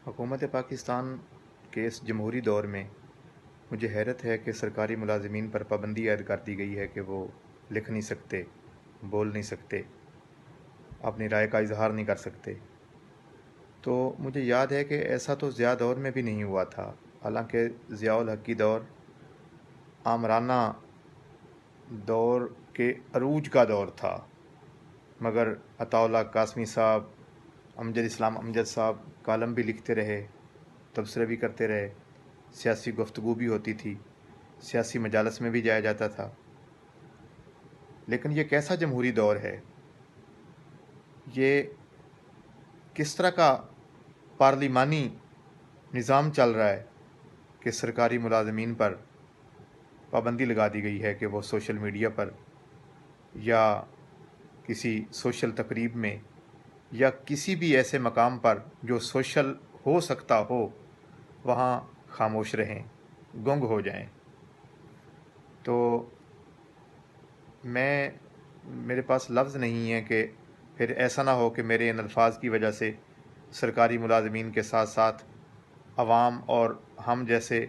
حکومت پاکستان کے اس جمہوری دور میں مجھے حیرت ہے کہ سرکاری ملازمین پر پابندی عائد کر دی گئی ہے کہ وہ لکھ نہیں سکتے، بول نہیں سکتے، اپنی رائے کا اظہار نہیں کر سکتے۔ تو مجھے یاد ہے کہ ایسا تو ضیاء دور میں بھی نہیں ہوا تھا، حالانکہ ضیاء الحق کی دور آمرانہ دور کے عروج کا دور تھا، مگر عطاء اللہ قاسمی صاحب، امجد اسلام امجد صاحب کالم بھی لکھتے رہے، تبصرے بھی کرتے رہے، سیاسی گفتگو بھی ہوتی تھی، سیاسی مجالس میں بھی جایا جاتا تھا۔ لیکن یہ کیسا جمہوری دور ہے؟ یہ کس طرح کا پارلیمانی نظام چل رہا ہے کہ سرکاری ملازمین پر پابندی لگا دی گئی ہے کہ وہ سوشل میڈیا پر یا کسی سوشل تقریب میں یا کسی بھی ایسے مقام پر جو سوشل ہو سکتا ہو وہاں خاموش رہیں، گنگ ہو جائیں۔ تو میرے پاس لفظ نہیں ہے کہ پھر ایسا نہ ہو کہ میرے ان الفاظ کی وجہ سے سرکاری ملازمین کے ساتھ ساتھ عوام اور ہم جیسے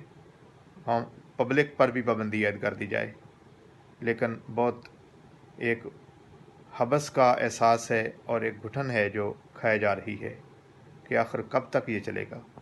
پبلک پر بھی پابندی عائد کر دی جائے۔ لیکن بہت ایک حبس کا احساس ہے اور ایک گھٹن ہے جو کھائے جا رہی ہے کہ آخر کب تک یہ چلے گا۔